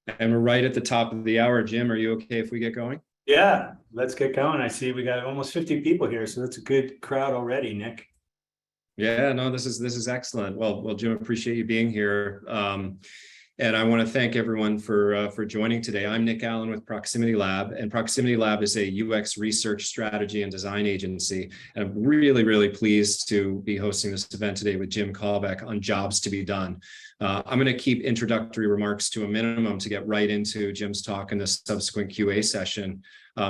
And we're right at the top of the hour. Jim, are you okay if we get going? Yeah, let's get going. I see we got almost 50 people here, so that's a good crowd already, Nick. Yeah, no, this is excellent. Well, Jim, appreciate you being here. And I want to thank everyone for joining today. I'm Nick Allen with Proximity Lab, and Proximity Lab is a UX research strategy and design agency. And I'm really, really pleased to be hosting this event today with Jim Kalbach on jobs to be done. I'm going to keep introductory remarks to a minimum to get right into Jim's talk in the subsequent QA session.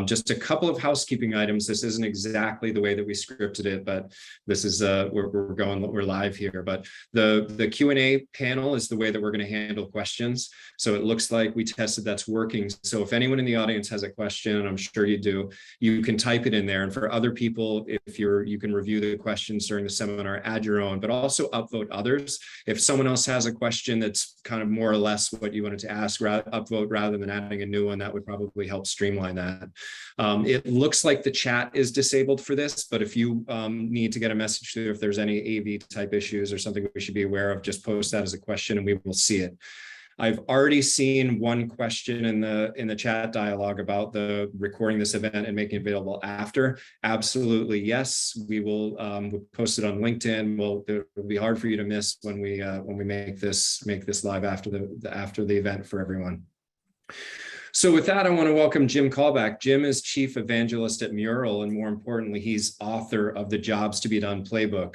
Just a couple of housekeeping items. This isn't exactly the way that we scripted it, but this is we're live here. But the Q&A panel is the way that we're going to handle questions. So it looks like we tested that's working. So if anyone in the audience has a question, and I'm sure you do, you can type it in there. And for other people, if you can review the questions during the seminar, add your own, but also upvote others. If someone else has a question that's kind of more or less what you wanted to ask, upvote rather than adding a new one, that would probably help streamline that. It looks like the chat is disabled for this, but if you need to get a message through, if there's any AV type issues or something we should be aware of, just post that as a question and we will see it. I've already seen one question in the chat dialogue about the recording this event and making it available after. Absolutely, yes. We will we'll post it on LinkedIn. It'll be hard for you to miss when we make this live after the event for everyone. So with that, I want to welcome Jim Kalbach. Jim is chief evangelist at Mural, and more importantly, he's author of the Jobs to be Done Playbook.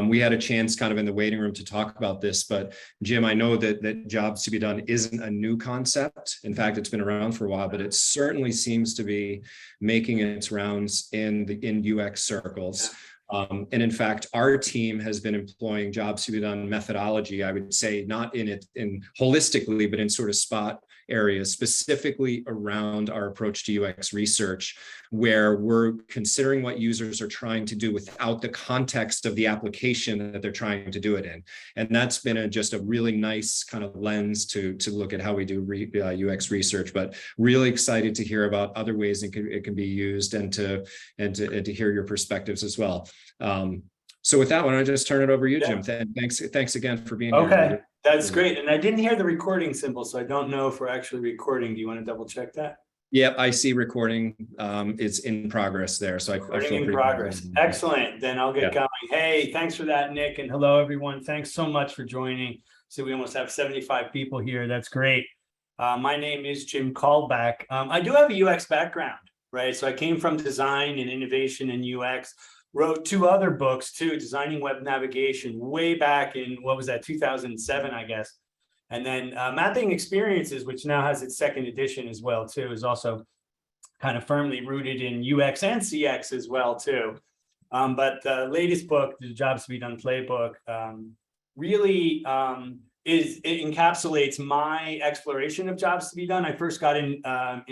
We had a chance kind of in the waiting room to talk about this, but Jim, I know that Jobs to be Done isn't a new concept. In fact, it's been around for a while, but it certainly seems to be making its rounds in UX circles. And in fact, our team has been employing Jobs to be Done methodology, I would say, not in holistically, but in sort of spot areas, specifically around our approach to UX research, where we're considering what users are trying to do without the context of the application that they're trying to do it in. And that's been just a really nice kind of lens to look at how we do UX research, but really excited to hear about other ways it can be used and to hear your perspectives as well. So with that one, I just turn it over to you, Jim. Thanks again for being here. Okay, that's great. And I didn't hear the recording symbol, so I don't know if we're actually recording. Do you want to double check that? Yep, I see recording. It's in progress there. So recording in progress. Excellent. Then I'll get going. Hey, thanks for that, Nick. And hello, everyone. Thanks so much for joining. So we almost have 75 people here. That's great. My name is Jim Kalbach. I do have a UX background, right? So I came from design and innovation and UX. Wrote two other books too, Designing Web Navigation, way back in, what was that, 2007, I guess. And then Mapping Experiences, which now has its second edition as well too, is also kind of firmly rooted in UX and CX as well too. But the latest book, the Jobs to be Done Playbook, really it encapsulates my exploration of jobs to be done. I first got involved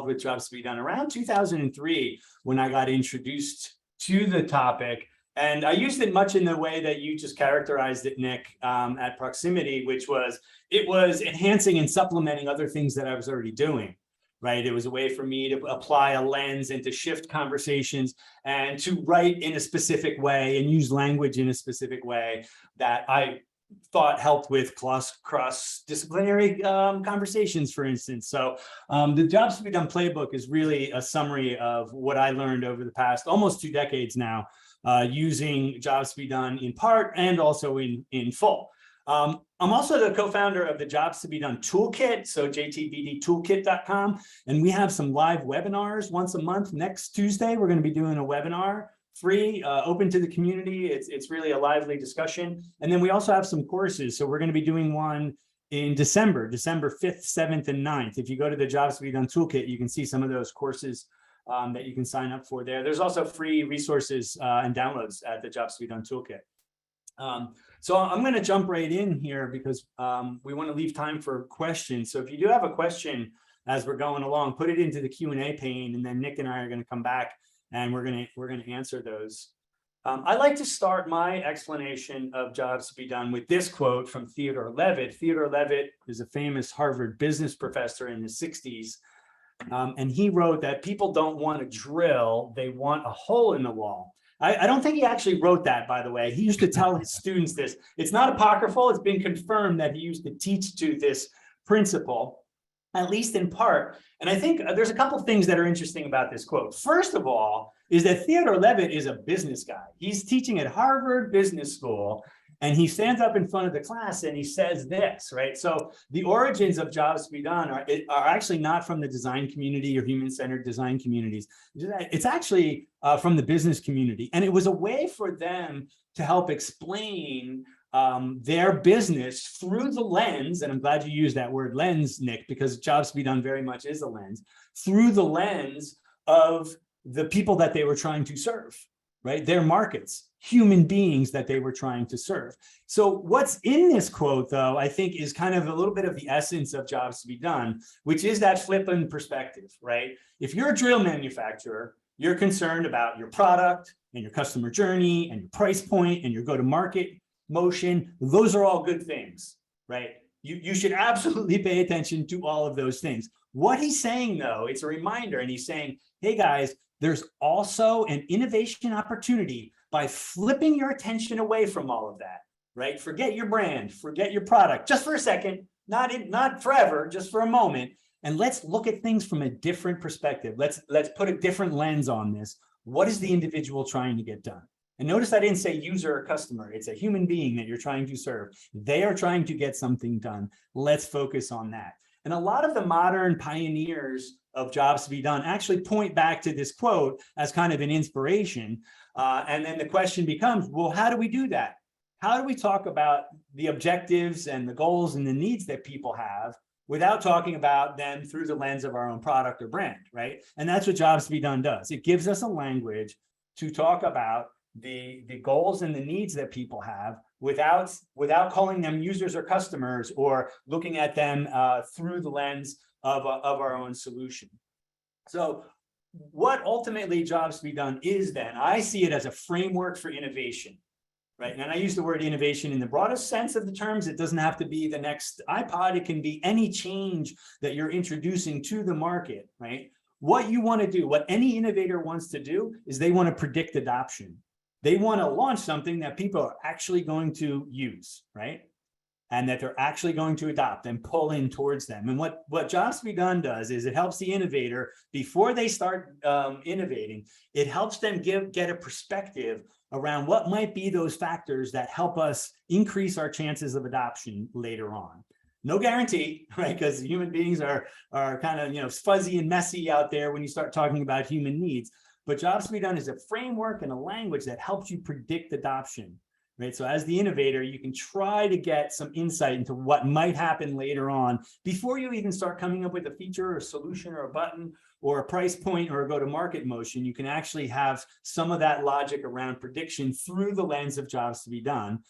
with jobs to be done around 2003 when I got introduced to the topic. And I used it much in the way that you just characterized it, Nick, at Proximity, which was, it was enhancing and supplementing other things that I was already doing, right? It was a way for me to apply a lens and to shift conversations and to write in a specific way and use language in a specific way that I thought helped with cross-disciplinary conversations, for instance. So the Jobs to be Done Playbook is really a summary of what I learned over the past almost 2 decades now, using Jobs to be Done in part and also in full. I'm also the co-founder of the Jobs to be Done Toolkit, so JTBD and we have some live webinars once a month. Next Tuesday, we're going to be doing a webinar, free, open to the community. It's really a lively discussion. And then we also have some courses. So we're going to be doing one in December 5th, 7th, and 9th. If you go to the Jobs to be Done Toolkit, you can see some of those courses that you can sign up for there. There's also free resources and downloads at the Jobs to be Done Toolkit. So I'm going to jump right in here because we want to leave time for questions. So if you do have a question as we're going along, put it into the Q&A pane, and then Nick and I are going to come back and we're going to answer those. I like to start my explanation of jobs to be done with this quote from Theodore Levitt. Theodore Levitt is a famous Harvard business professor in the 60s. And he wrote that people don't want a drill, they want a hole in the wall. I don't think he actually wrote that, by the way. He used to tell his students this. It's not apocryphal. It's been confirmed that he used to teach to this principle, at least in part. And I think there's a couple of things that are interesting about this quote. First of all, is that Theodore Levitt is a business guy. He's teaching at Harvard Business School, and he stands up in front of the class and he says this, right? So the origins of Jobs to be Done are actually not from the design community or human-centered design communities. It's actually from the business community. And it was a way for them to help explain their business through the lens, and I'm glad you used that word lens, Nick, because Jobs to be Done very much is a lens, through the lens of the people that they were trying to serve, right? Their markets, human beings that they were trying to serve. So what's in this quote, though, I think is kind of a little bit of the essence of Jobs to be Done, which is that flippant perspective, right? If you're a drill manufacturer, you're concerned about your product and your customer journey and your price point and your go-to-market motion. Those are all good things, right? You should absolutely pay attention to all of those things. What he's saying, though, it's a reminder, and he's saying, hey, guys, there's also an innovation opportunity by flipping your attention away from all of that, right? Forget your brand, forget your product, just for a second, not forever, just for a moment. And let's look at things from a different perspective. Let's put a different lens on this. What is the individual trying to get done? And notice I didn't say user or customer. It's a human being that you're trying to serve. They are trying to get something done. Let's focus on that. And a lot of the modern pioneers of Jobs to be Done actually point back to this quote as kind of an inspiration. And then the question becomes, well, how do we do that? How do we talk about the objectives and the goals and the needs that people have without talking about them through the lens of our own product or brand, right? And that's what Jobs to be Done does. It gives us a language to talk about the goals and the needs that people have without calling them users or customers or looking at them through the lens of our own solution. So what ultimately Jobs to be Done is, then, I see it as a framework for innovation, right? And I use the word innovation in the broadest sense of the terms. It doesn't have to be the next iPod. It can be any change that you're introducing to the market, right? What you want to do, what any innovator wants to do, is they want to predict adoption. They want to launch something that people are actually going to use, right? And that they're actually going to adopt and pull in towards them. And what Jobs to be Done does is it helps the innovator, before they start innovating, it helps them get a perspective around what might be those factors that help us increase our chances of adoption later on. No guarantee, right? Because human beings are kind of fuzzy and messy out there when you start talking about human needs. But Jobs to be Done is a framework and a language that helps you predict adoption, right? So as the innovator, you can try to get some insight into what might happen later on before you even start coming up with a feature or a solution or a button or a price point or a go-to-market motion. You can actually have some of that logic around prediction through the lens of Jobs to be Done.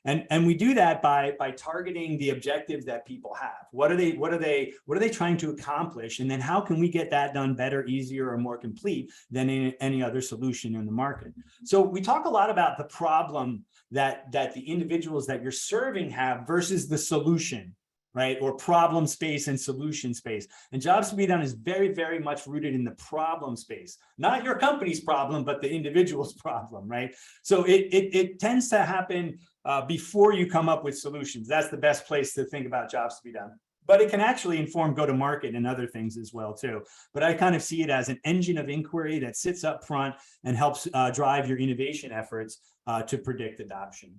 And we do that by targeting the objectives that people have. What are they trying to accomplish? And then how can we get that done better, easier, or more complete than any other solution in the market? So we talk a lot about the problem that the individuals that you're serving have versus the solution, right? Or problem space and solution space. And Jobs to be Done is very, very much rooted in the problem space, not your company's problem, but the individual's problem, right? So it tends to happen before you come up with solutions. That's the best place to think about Jobs to be Done. But it can actually inform go-to-market and other things as well, too. But I kind of see it as an engine of inquiry that sits up front and helps drive your innovation efforts to predict adoption.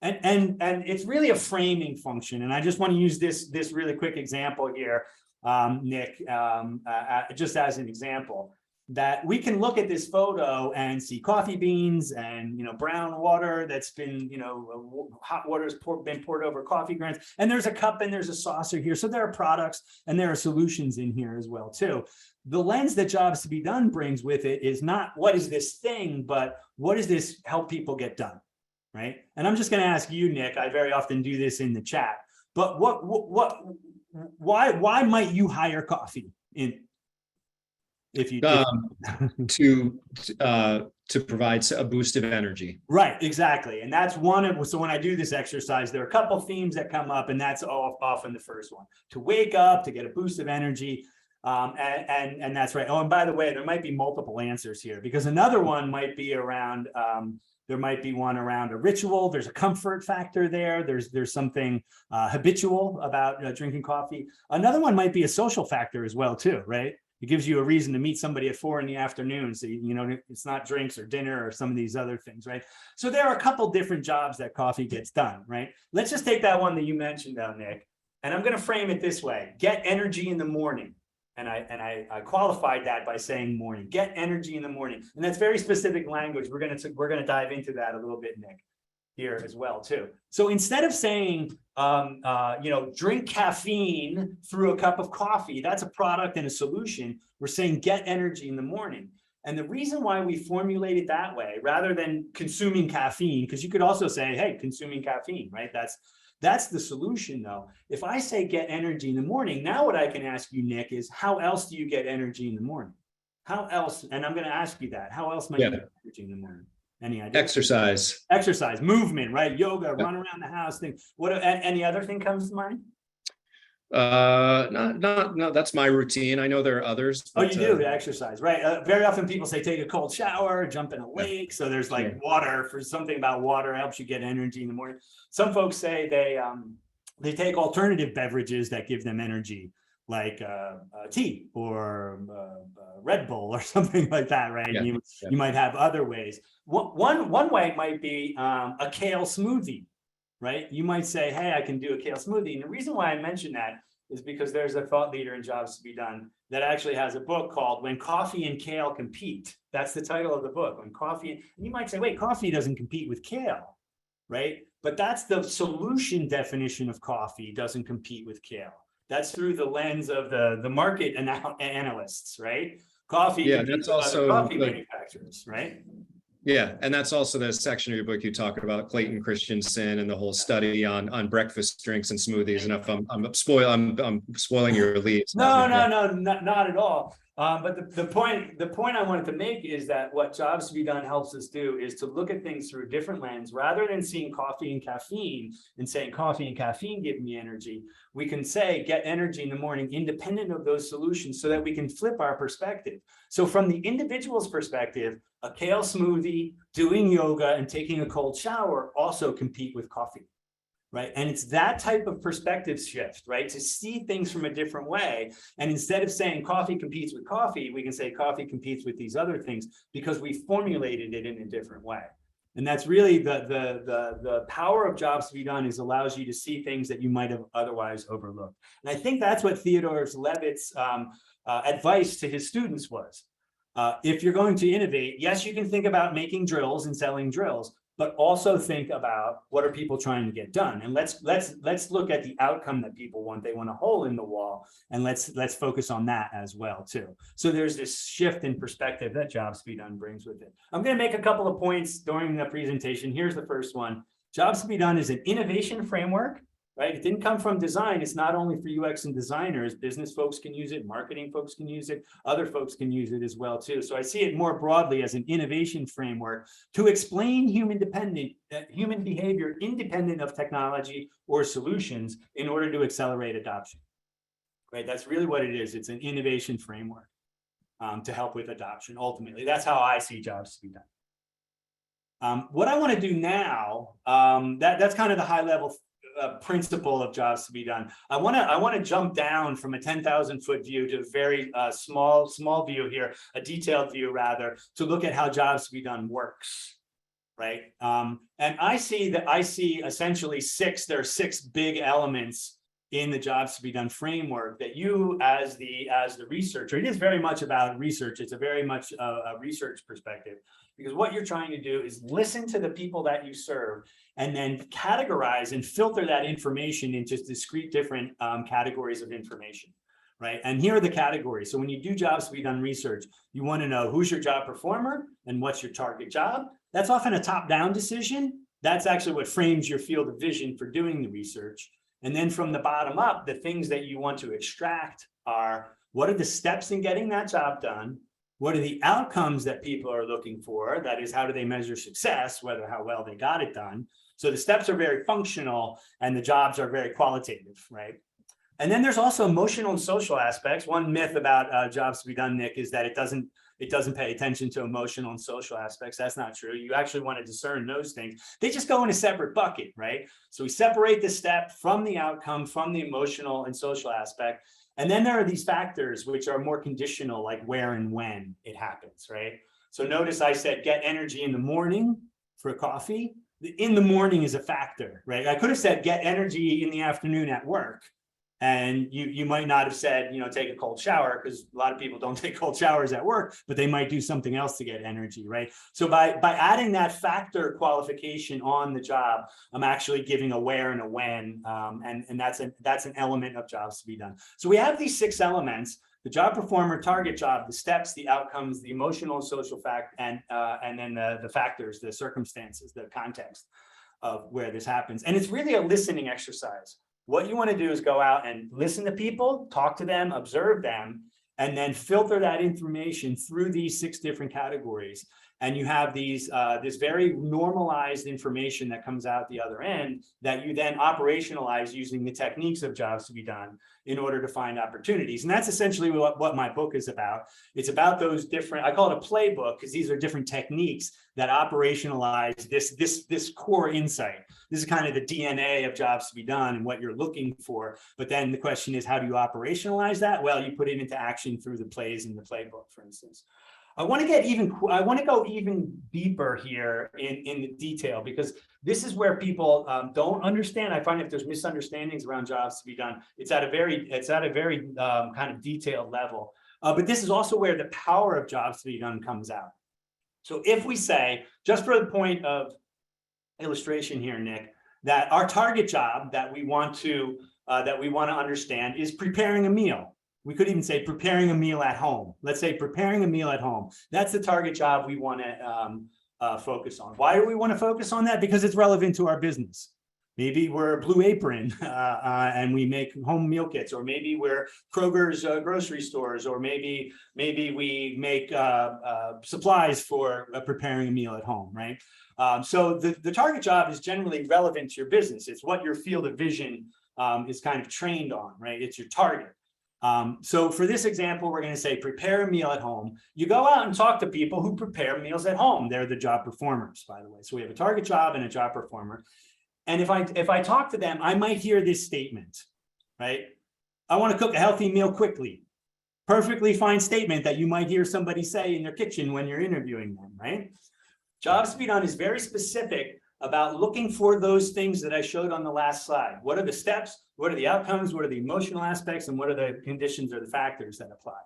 And it's really a framing function. And I just want to use this really quick example here, Nick, just as an example, that we can look at this photo and see coffee beans and brown water that's been hot water's been poured over coffee grounds, and there's a cup and there's a saucer here. So there are products and there are solutions in here as well too. The lens that Jobs to be Done brings with it is not what is this thing, but what does this help people get done, right? And I'm just going to ask you, Nick. I very often do this in the chat, but why might you hire coffee in? If you to provide a boost of energy. Right, exactly. And that's so when I do this exercise, there are a couple themes that come up, and that's often the first one: to wake up, to get a boost of energy. And that's right. Oh, and by the way, there might be multiple answers here, because another one might be around, there might be one around a ritual. There's a comfort factor there. There's something habitual about drinking coffee. Another one might be a social factor as well too, right? It gives you a reason to meet somebody at 4 PM. So, you know, it's not drinks or dinner or some of these other things, right? So there are a couple different jobs that coffee gets done, right? Let's just take that one that you mentioned now, Nick. And I'm going to frame it this way: get energy in the morning. And I qualified that by saying morning. Get energy in the morning, and that's very specific language. We're gonna dive into that a little bit, Nick, here as well too. So instead of saying, you know, drink caffeine through a cup of coffee, that's a product and a solution. We're saying get energy in the morning. And the reason why we formulate it that way, rather than consuming caffeine, because you could also say, hey, consuming caffeine, right? That's the solution, though. If I say get energy in the morning, now what I can ask you, Nick, is how else do you get energy in the morning? How else? And I'm going to ask you that. How else might you get energy in the morning? Any idea? Exercise, movement, right? Yoga, run around the house, thing. What? Any other thing comes to mind? No, that's my routine. I know there are others. But, you do exercise, right? Very often people say take a cold shower, jump in a lake. So there's like water, for something about water helps you get energy in the morning. Some folks say they take alternative beverages that give them energy, like tea or Red Bull or something like that, right? You might have other ways. One way might be a kale smoothie. Right? You might say, hey, I can do a kale smoothie. And the reason why I mention that is because there's a thought leader in Jobs to Be Done that actually has a book called When Coffee and Kale Compete. That's the title of the book. When coffee, and you might say, wait, coffee doesn't compete with kale, right? But that's the solution definition of coffee doesn't compete with kale. That's through the lens of the market analysts, right? Coffee, that's also coffee manufacturers, right? Yeah, and that's also the section of your book you talk about Clayton Christensen and the whole study on breakfast drinks and smoothies. And if I'm spoiling your leads. No, not at all. But the point I wanted to make is that what Jobs to Be Done helps us do is to look at things through a different lens. Rather than seeing coffee and caffeine and saying coffee and caffeine give me energy, we can say get energy in the morning independent of those solutions, so that we can flip our perspective. So from the individual's perspective, a kale smoothie, doing yoga, and taking a cold shower also compete with coffee. Right. And it's that type of perspective shift, right? To see things from a different way. And instead of saying coffee competes with coffee, we can say coffee competes with these other things, because we formulated it in a different way. And that's really the power of Jobs to Be Done, is allows you to see things that you might have otherwise overlooked. And I think that's what Theodore Levitt's advice to his students was. If you're going to innovate, yes, you can think about making drills and selling drills, but also think about what are people trying to get done. And let's look at the outcome that people want. They want a hole in the wall, and let's focus on that as well too. So there's this shift in perspective that Jobs to Be Done brings with it. I'm going to make a couple of points during the presentation. Here's the first one. Jobs to Be Done is an innovation framework. Right? It didn't come from design. It's not only for UX and designers. Business folks can use it. Marketing folks can use it. Other folks can use it as well too. So I see it more broadly as an innovation framework to explain human behavior independent of technology or solutions in order to accelerate adoption. Right? That's really what it is. It's an innovation framework to help with adoption. Ultimately, that's how I see Jobs to Be Done. What I want to do now, that's kind of the high level principle of Jobs to Be Done. I want to jump down from a 10,000-foot view to a very small view here, a detailed view rather, to look at how Jobs to Be Done works, right? And I see essentially there are six big elements in the Jobs to Be Done framework that you, as the researcher, it is very much about research. It's a very much a research perspective, because what you're trying to do is listen to the people that you serve and then categorize and filter that information into discrete different categories of information, right? And here are the categories. So when you do Jobs to Be Done research, you want to know who's your job performer and what's your target job. That's often a top-down decision. That's actually what frames your field of vision for doing the research. And then from the bottom up, the things that you want to extract are, what are the steps in getting that job done? What are the outcomes that people are looking for? That is, how do they measure success, how well they got it done? So the steps are very functional and the jobs are very qualitative, right? And then there's also emotional and social aspects. One myth about jobs to be done, Nick, is that it doesn't pay attention to emotional and social aspects. That's not true. You actually want to discern those things. They just go in a separate bucket, right? So we separate the step from the outcome, from the emotional and social aspect. And then there are these factors which are more conditional, like where and when it happens, right? So notice I said get energy in the morning for coffee. The in the morning is a factor, right? I could have said get energy in the afternoon at work. And you might not have said, take a cold shower, because a lot of people don't take cold showers at work, but they might do something else to get energy, right? So by adding that factor qualification on the job, I'm actually giving a where and a when, and that's an element of jobs to be done. So we have these 6 elements: the job performer, target job, the steps, the outcomes, the emotional and social fact, and then the factors, the circumstances, the context of where this happens. And it's really a listening exercise. What you want to do is go out and listen to people, talk to them, observe them, and then filter that information through these 6 different categories. And you have these this very normalized information that comes out the other end that you then operationalize using the techniques of jobs to be done in order to find opportunities. And that's essentially what my book is about. It's about those different, I call it a playbook, because these are different techniques that operationalize this core insight. This is kind of the DNA of jobs to be done and what you're looking for. But then the question is, how do you operationalize that? Well, you put it into action through the plays in the playbook, for instance. I want to go even deeper here in the detail, because this is where people don't understand. I find if there's misunderstandings around jobs to be done, it's at a very kind of detailed level. But this is also where the power of jobs to be done comes out. So if we say, just for the point of illustration here, Nick, that our target job that we want to understand is preparing a meal. We could even say preparing a meal at home. Let's say preparing a meal at home. That's the target job we want to focus on. Why do we want to focus on that? Because it's relevant to our business. Maybe we're Blue Apron and we make home meal kits, or maybe we're Kroger's grocery stores, or maybe we make supplies for preparing a meal at home, right? So the target job is generally relevant to your business. It's what your field of vision is kind of trained on, right? It's your target. So for this example, we're going to say prepare a meal at home. You go out and talk to people who prepare meals at home. They're the job performers, by the way. So we have a target job and a job performer. And if I talk to them, I might hear this statement, right? I want to cook a healthy meal quickly. Perfectly fine statement that you might hear somebody say in their kitchen when you're interviewing them, right? Jobs to be done is very specific about looking for those things that I showed on the last slide. What are the steps? What are the outcomes? What are the emotional aspects? And what are the conditions or the factors that apply?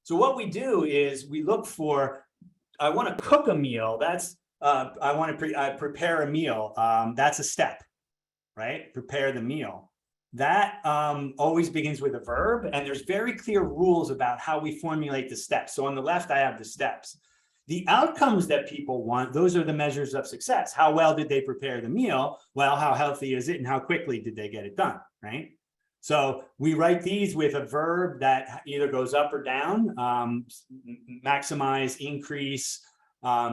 So what we do is we look for, I want to cook a meal. That's, I want to prepare a meal. That's a step, right? Prepare the meal. That always begins with a verb, and there's very clear rules about how we formulate the steps. So on the left, I have the steps. The outcomes that people want, those are the measures of success. How well did they prepare the meal? Well, how healthy is it and how quickly did they get it done, right? So we write these with a verb that either goes up or down, maximize, increase,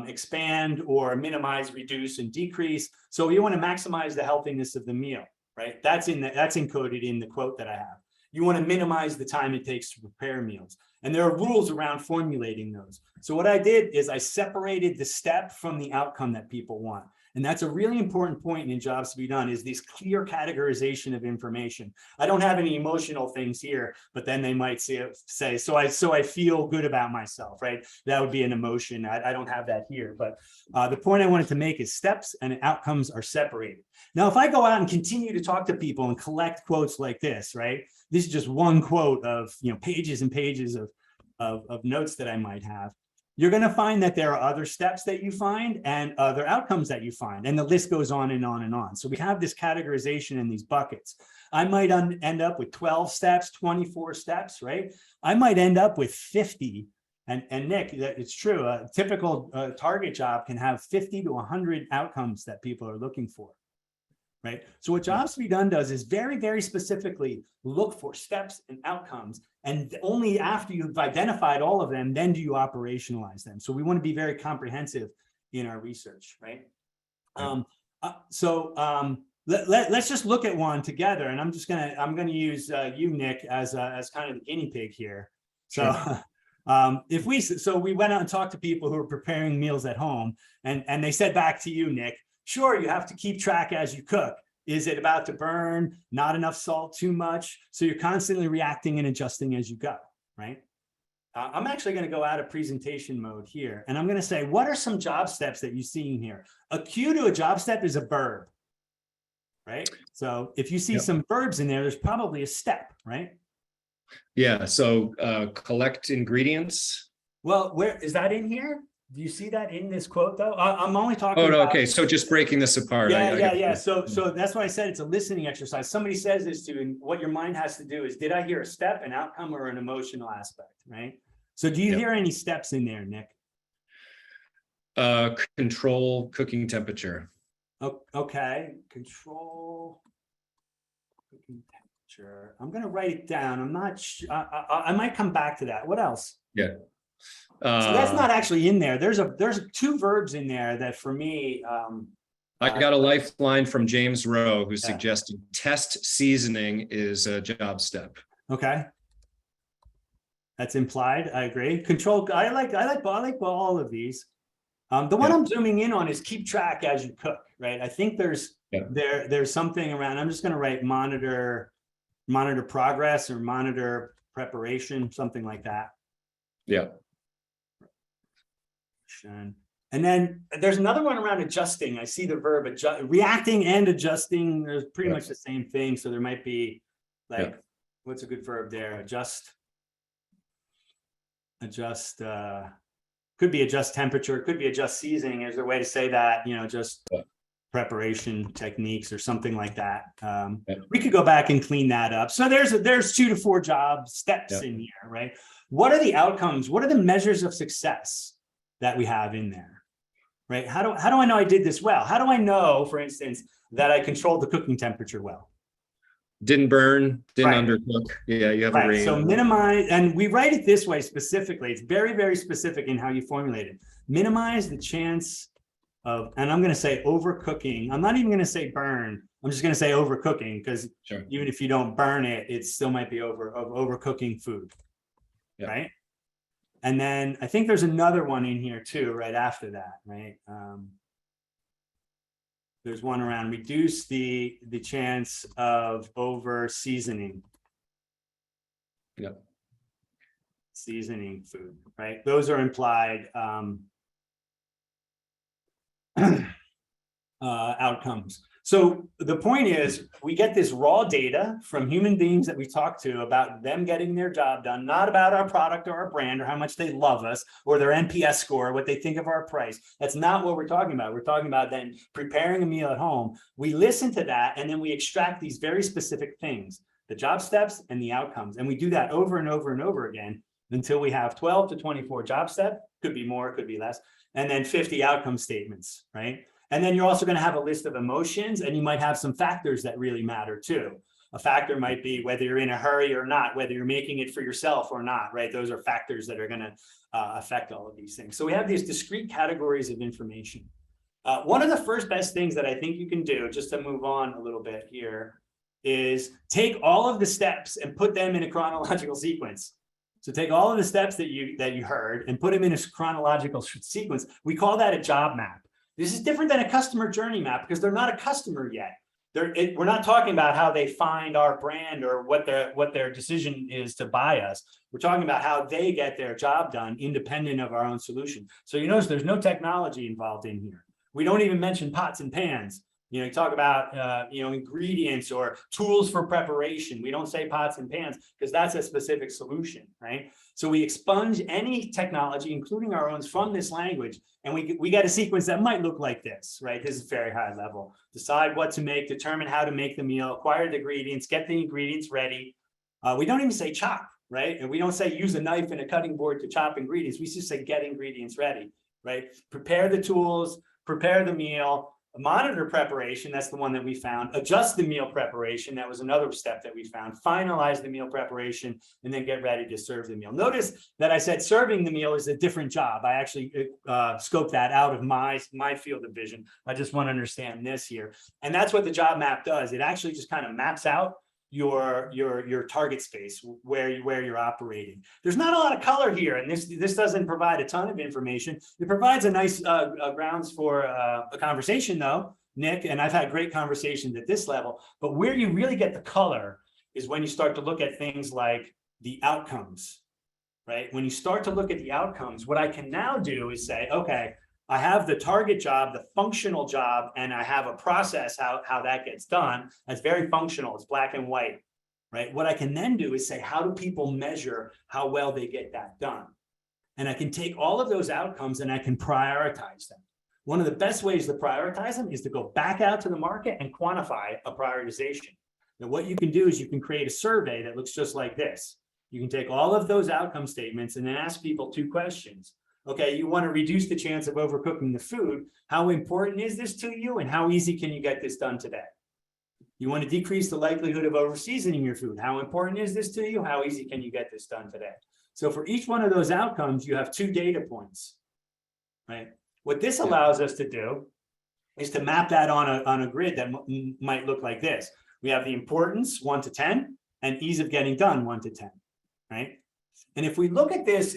expand, or minimize, reduce, and decrease. So you want to maximize the healthiness of the meal, right? That's encoded in the quote that I have. You want to minimize the time it takes to prepare meals. And there are rules around formulating those. So what I did is I separated the step from the outcome that people want. And that's a really important point in jobs to be done, is this clear categorization of information. I don't have any emotional things here, but then they might say, so I feel good about myself, right? That would be an emotion. I don't have that here. But the point I wanted to make is steps and outcomes are separated. Now, if I go out and continue to talk to people and collect quotes like this, right? This is just one quote of pages and pages of notes that I might have. You're going to find that there are other steps that you find and other outcomes that you find, and the list goes on and on and on. So we have this categorization in these buckets. I might end up with 12 steps, 24 steps, right? I might end up with 50. And Nick, it's true. A typical target job can have 50 to 100 outcomes that people are looking for. Right. So what jobs to be done does is very, very specifically look for steps and outcomes. And only after you've identified all of them, then do you operationalize them. So we want to be very comprehensive in our research. Right. let's just look at one together, and I'm gonna use you, Nick, as kind of the guinea pig here. So so we went out and talked to people who are preparing meals at home, and they said back to you, Nick, sure, you have to keep track as you cook. Is it about to burn? Not enough salt, too much? So you're constantly reacting and adjusting as you go, right? I'm actually going to go out of presentation mode here, and I'm going to say, what are some job steps that you see in here? A cue to a job step is a verb, right? So if you see some verbs in there, there's probably a step, right? Yeah. So collect ingredients. Well, where is that in here? Do you see that in this quote though? I'm only talking. Oh, no, about, okay. So just breaking this apart. Yeah. So that's why I said it's a listening exercise. Somebody says this to you, and what your mind has to do is, did I hear a step, an outcome, or an emotional aspect, right? So do you hear any steps in there, Nick? Control cooking temperature. Okay. Control cooking temperature. I'm going to write it down. I'm not sure. I might come back to that. What else? Yeah. So that's not actually in there. There's two verbs in there that for me. I got a lifeline from James Rowe, who suggested test seasoning is a job step. Okay. That's implied. I agree. Control. I like all of these. The one I'm zooming in on is keep track as you cook, right? I think there's something around. I'm just going to write monitor progress or monitor preparation, something like that. Yeah. And then there's another one around adjusting. I see the verb reacting and adjusting. There's pretty much the same thing. So there might be like, what's a good verb there? Adjust, could be adjust temperature, could be adjust seasoning. Is there a way to say that, just preparation techniques or something like that? We could go back and clean that up. So there's 2 to 4 job steps in here, right? What are the outcomes? What are the measures of success that we have in there, right? How do I know I did this well? How do I know, for instance, that I controlled the cooking temperature well? Didn't burn, didn't undercook. Yeah, you have a range. So minimize, and we write it this way specifically. It's very, very specific in how you formulate it. Minimize the chance of, and I'm going to say overcooking. I'm not even going to say burn. I'm just going to say overcooking, because even if you don't burn it, it still might be overcooking food, right? And then I think there's another one in here too, right after that, right? There's one around reduce the chance of over seasoning. Seasoning food, right? Those are implied outcomes. So the point is, we get this raw data from human beings that we talk to about them getting their job done, not about our product or our brand or how much they love us or their NPS score, what they think of our price. That's not what we're talking about. We're talking about then preparing a meal at home. We listen to that, and then we extract these very specific things, the job steps and the outcomes. And we do that over and over and over again until we have 12 to 24 job steps, could be more, could be less, and then 50 outcome statements, right? And then you're also going to have a list of emotions, and you might have some factors that really matter too. A factor might be whether you're in a hurry or not, whether you're making it for yourself or not, right? Those are factors that are going to affect all of these things. So we have these discrete categories of information. One of the first best things that I think you can do, just to move on a little bit here, is take all of the steps and put them in a chronological sequence. So take all of the steps that you heard and put them in a chronological sequence. We call that a job map. This is different than a customer journey map, because they're not a customer yet. We're not talking about how they find our brand or what their decision is to buy us. We're talking about how they get their job done independent of our own solution. So you notice there's no technology involved in here. We don't even mention pots and pans. You talk about ingredients or tools for preparation. We don't say pots and pans, because that's a specific solution, right? So we expunge any technology, including our own, from this language, and we get a sequence that might look like this, right? This is very high level. Decide what to make, determine how to make the meal, acquire the ingredients, get the ingredients ready. We don't even say chop, right? And we don't say use a knife and a cutting board to chop ingredients. We just say get ingredients ready, right? Prepare the tools, prepare the meal, Monitor preparation, that's the one that we found. Adjust the meal preparation, that was another step that we found. Finalize the meal preparation, and then get ready to serve the meal. Notice that I said serving the meal is a different job. I actually scoped that out of my field of vision. I just want to understand this here. And that's what the job map does. It actually just kind of maps out your target space where you're operating. There's not a lot of color here, and this doesn't provide a ton of information. It provides a nice grounds for a conversation though, Nick, and I've had great conversations at this level, but where you really get the color is when you start to look at things like the outcomes, right? When you start to look at the outcomes, what I can now do is say, okay, I have the target job, the functional job, and I have a process how that gets done. That's very functional. It's black and white, right? What I can then do is say, how do people measure how well they get that done? And I can take all of those outcomes and I can prioritize them. One of the best ways to prioritize them is to go back out to the market and quantify a prioritization. Now, what you can do is you can create a survey that looks just like this. You can take all of those outcome statements and then ask people 2 questions. Okay, you want to reduce the chance of overcooking the food. How important is this to you, and how easy can you get this done today? You want to decrease the likelihood of over-seasoning your food. How important is this to you? How easy can you get this done today? So for each one of those outcomes, you have 2 data points, right? What this allows us to do is to map that on a grid that might look like this. We have the importance 1 to 10 and ease of getting done 1 to 10, right? And if we look at this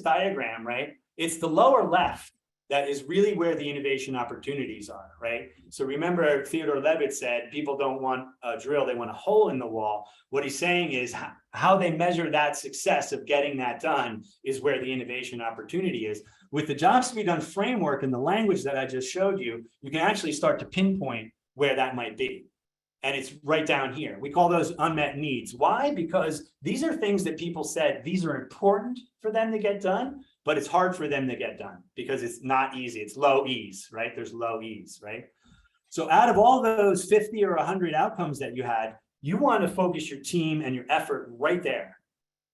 diagram, right, it's the lower left that is really where the innovation opportunities are, right? So remember, Theodore Levitt said, people don't want a drill, they want a hole in the wall. What he's saying is how they measure that success of getting that done is where the innovation opportunity is. With the Jobs to Be Done framework and the language that I just showed you, you can actually start to pinpoint where that might be. And it's right down here. We call those unmet needs. Why? Because these are things that people said these are important for them to get done, but it's hard for them to get done because it's not easy. It's low ease, right? There's low ease, right? So out of all those 50 or 100 outcomes that you had, you want to focus your team and your effort right there.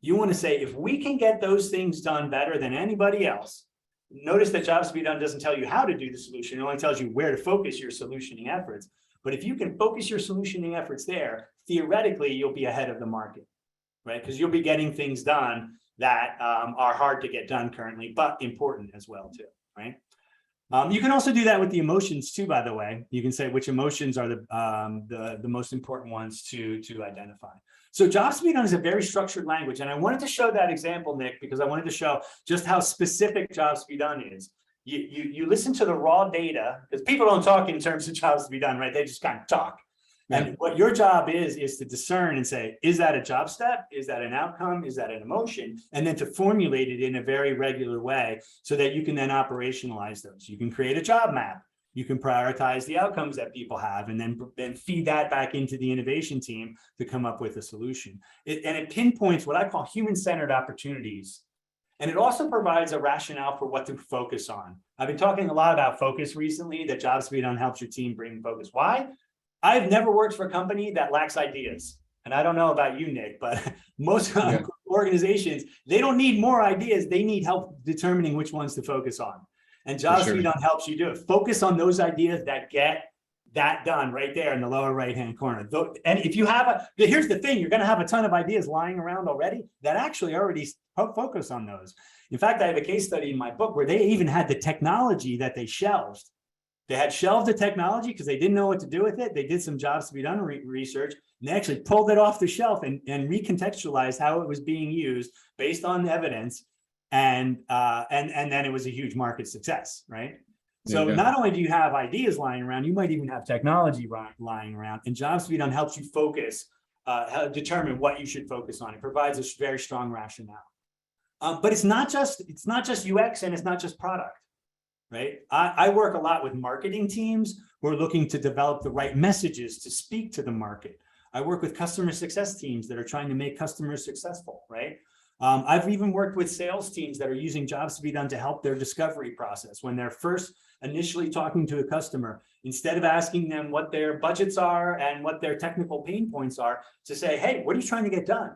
You want to say, if we can get those things done better than anybody else, notice that Jobs to Be Done doesn't tell you how to do the solution. It only tells you where to focus your solutioning efforts. But if you can focus your solutioning efforts there, theoretically, you'll be ahead of the market, right? Because you'll be getting things done that are hard to get done currently, but important as well too, right? You can also do that with the emotions too, by the way. You can say which emotions are the most important ones to identify. So Jobs to Be Done is a very structured language. And I wanted to show that example, Nick, because I wanted to show just how specific Jobs to Be Done is. You listen to the raw data, because people don't talk in terms of jobs to be done, right? They just kind of talk. Yeah. And what your job is to discern and say, is that a job step? Is that an outcome? Is that an emotion? And then to formulate it in a very regular way so that you can then operationalize those. You can create a job map. You can prioritize the outcomes that people have and then feed that back into the innovation team to come up with a solution. And it pinpoints what I call human-centered opportunities. And it also provides a rationale for what to focus on. I've been talking a lot about focus recently, that Jobs to Be Done helps your team bring focus. Why? I've never worked for a company that lacks ideas. And I don't know about you, Nick, but most organizations, they don't need more ideas. They need help determining which ones to focus on. And Jobs to Be Done helps you do it. Focus on those ideas that get that done right there in the lower right-hand corner. And if you have here's the thing, you're going to have a ton of ideas lying around already that actually already focus on those. In fact, I have a case study in my book where they even had the technology that they shelved. They had shelved the technology because they didn't know what to do with it. They did some Jobs to Be Done research, and they actually pulled it off the shelf and recontextualized how it was being used based on evidence. And then it was a huge market success, right? So not only do you have ideas lying around, you might even have technology lying around, and Jobs to Be Done helps you focus, determine what you should focus on. It provides a very strong rationale. But it's not just UX and it's not just product, right? I work a lot with marketing teams who are looking to develop the right messages to speak to the market. I work with customer success teams that are trying to make customers successful, right? I've even worked with sales teams that are using Jobs to Be Done to help their discovery process. When they're first initially talking to a customer, instead of asking them what their budgets are and what their technical pain points are, to say, hey, what are you trying to get done?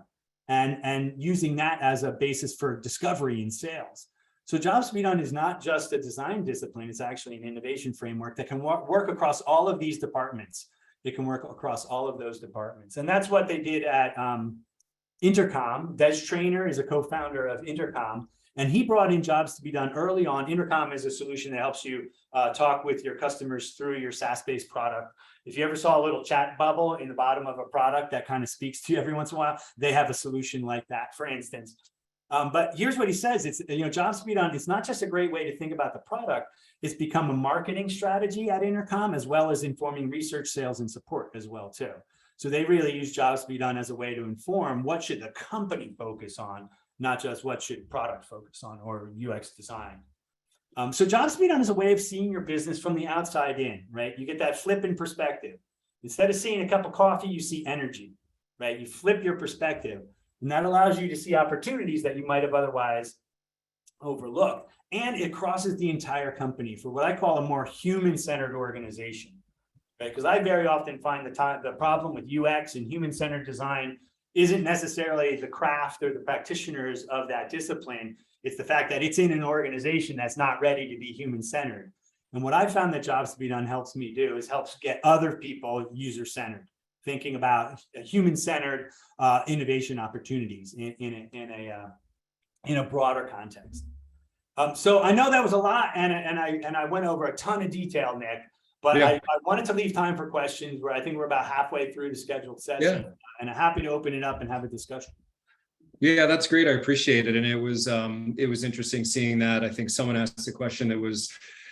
And using that as a basis for discovery in sales. So jobs to be done is not just a design discipline, it's actually an innovation framework that can work across all of these departments. It can work across all of those departments. And that's what they did at Intercom. Des Traynor is a co-founder of Intercom, and he brought in jobs to be done early on. Intercom is a solution that helps you talk with your customers through your SaaS-based product. If you ever saw a little chat bubble in the bottom of a product that kind of speaks to you every once in a while, they have a solution like that, for instance. But here's what he says. It's, jobs to be done. It's not just a great way to think about the product. It's become a marketing strategy at Intercom, as well as informing research, sales, and support as well, too. So they really use jobs to be done as a way to inform what should the company focus on, not just what should product focus on or UX design. So jobs to be done is a way of seeing your business from the outside in, right? You get that flip in perspective. Instead of seeing a cup of coffee, you see energy, right? You flip your perspective, and that allows you to see opportunities that you might have otherwise overlooked. And it crosses the entire company for what I call a more human-centered organization, right? Because I very often find the problem with UX and human-centered design isn't necessarily the craft or the practitioners of that discipline. It's the fact that it's in an organization that's not ready to be human-centered. And what I found that jobs to be done helps me do is helps get other people user-centered, thinking about human-centered innovation opportunities in a broader context. So I know that was a lot, and I went over a ton of detail, Nick. But yeah. I wanted to leave time for questions where I think we're about halfway through the scheduled session, and I'm happy to open it up and have a discussion. Yeah, that's great. I appreciate it. And it was interesting seeing that. I think someone asked a question that was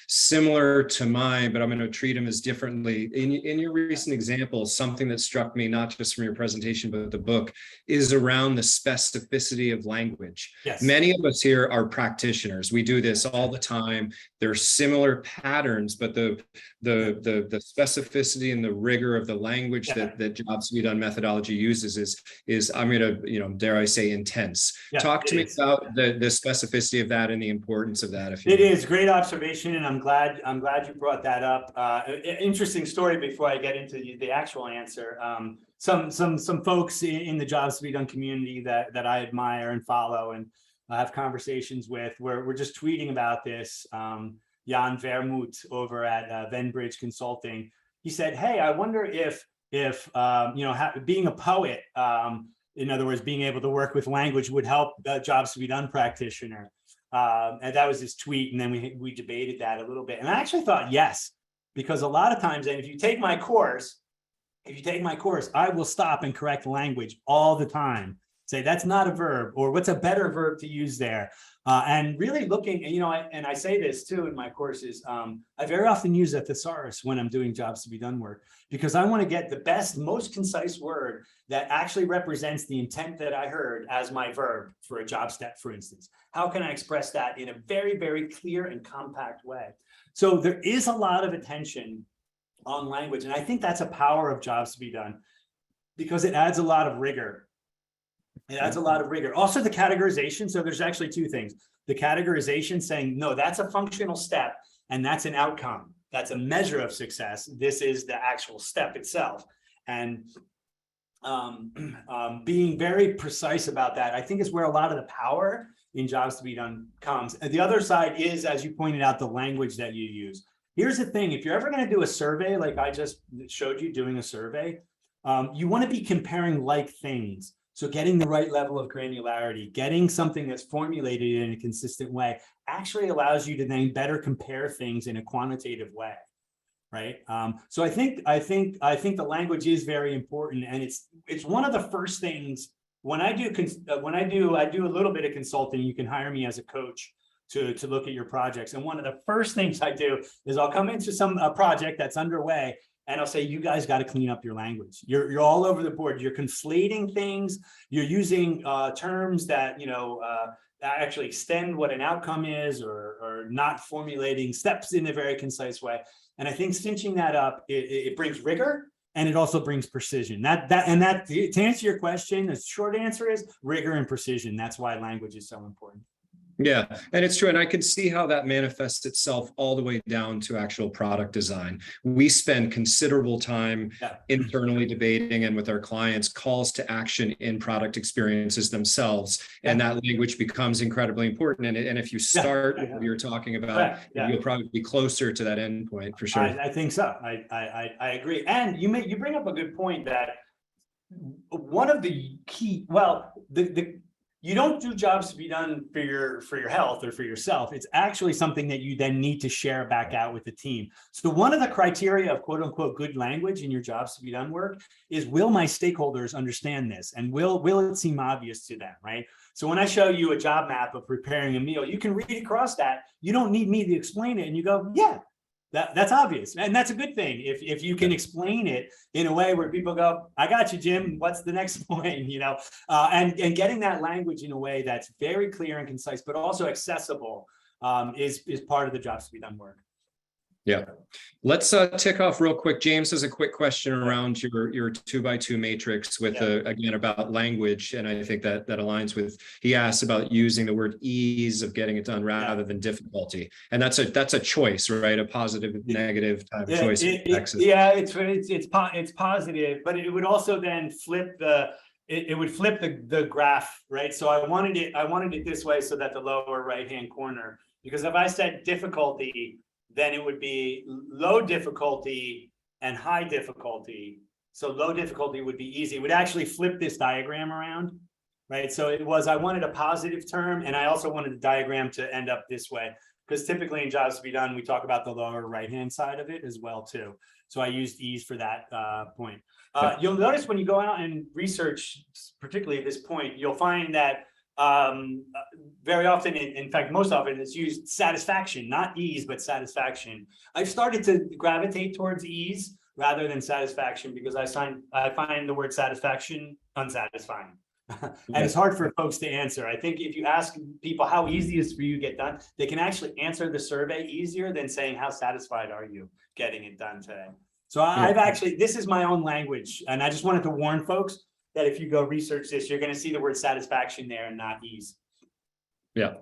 similar to mine, but I'm going to treat them as differently. In your recent example, something that struck me, not just from your presentation, but the book, is around the specificity of language. Yes. Many of us here are practitioners. We do this all the time. There are similar patterns, but the specificity and the rigor of the language that jobs to be done methodology uses is I'm going to, dare I say, intense. Yeah, talk to me about the specificity of that and the importance of that. It is great observation, and I'm glad you brought that up. Interesting story before I get into the actual answer. Some folks in the jobs to be done community that I admire and follow and have conversations with, where we're just tweeting about this. Jan Vermouth over at Venbridge Consulting, he said, "Hey, I wonder if being a poet, in other words, being able to work with language, would help jobs to be done practitioner." And that was his tweet, and then we debated that a little bit. And I actually thought yes, because a lot of times, and if you take my course, I will stop and correct language all the time. Say that's not a verb, or what's a better verb to use there? And really looking, and I say this too in my courses, I very often use a thesaurus when I'm doing jobs to be done work, because I want to get the best, most concise word that actually represents the intent that I heard as my verb for a job step, for instance. How can I express that in a very, very clear and compact way? So there is a lot of attention on language, and I think that's a power of jobs to be done, because it adds a lot of rigor. It adds a lot of rigor. Also the categorization. So there's actually two things. The categorization saying, no, that's a functional step and that's an outcome. That's a measure of success. This is the actual step itself. And being very precise about that, I think, is where a lot of the power in jobs to be done comes. And the other side is, as you pointed out, the language that you use. Here's the thing. If you're ever going to do a survey, like I just showed you doing a survey, you want to be comparing like things. So getting the right level of granularity, getting something that's formulated in a consistent way actually allows you to then better compare things in a quantitative way, right? So I think the language is very important, and it's one of the first things when I do a little bit of consulting. You can hire me as a coach to look at your projects, and one of the first things I do is I'll come into a project that's underway. And I'll say, you guys got to clean up your language. You're all over the board. You're conflating things. You're using terms that that actually extend what an outcome is, or not formulating steps in a very concise way. And I think cinching that up, it brings rigor, and it also brings precision. That to answer your question, the short answer is rigor and precision. That's why language is so important. Yeah, and it's true. And I can see how that manifests itself all the way down to actual product design. We spend considerable time internally debating and with our clients calls to action in product experiences themselves. And that language becomes incredibly important. And if you start what you're talking about, you'll probably be closer to that endpoint for sure. I think so. I agree. And you bring up a good point that one of the key, you don't do jobs to be done for your health or for yourself. It's actually something that you then need to share back out with the team. So one of the criteria of quote unquote good language in your jobs to be done work is, will my stakeholders understand this? And will it seem obvious to them, right? So when I show you a job map of preparing a meal, you can read across that. You don't need me to explain it. And you go, yeah, that's obvious. And that's a good thing. If you can explain it in a way where people go, I got you, Jim, what's the next point? And getting that language in a way that's very clear and concise, but also accessible is part of the jobs to be done work. Yeah. Let's tick off real quick. James has a quick question around your 2x2 matrix with again about language. And I think that aligns with, he asks about using the word ease of getting it done rather than difficulty. And that's a choice, right? A positive, negative type of choice. It's positive, but it would also then flip it would flip the graph, right? So I wanted it this way so that the lower right-hand corner, because if I said difficulty, then it would be low difficulty and high difficulty. So low difficulty would be easy. It would actually flip this diagram around, right? So I wanted a positive term, and I also wanted the diagram to end up this way, because typically in jobs to be done, we talk about the lower right-hand side of it as well too. So I used ease for that point. You'll notice when you go out and research, particularly at this point, you'll find that very often, in fact, most often it's used satisfaction, not ease, but satisfaction. I've started to gravitate towards ease rather than satisfaction because I find the word satisfaction unsatisfying. And it's hard for folks to answer. I think if you ask people how easy it is for you to get done, they can actually answer the survey easier than saying, how satisfied are you getting it done today? So this is my own language. And I just wanted to warn folks that if you go research this, you're going to see the word satisfaction there and not ease. Yeah.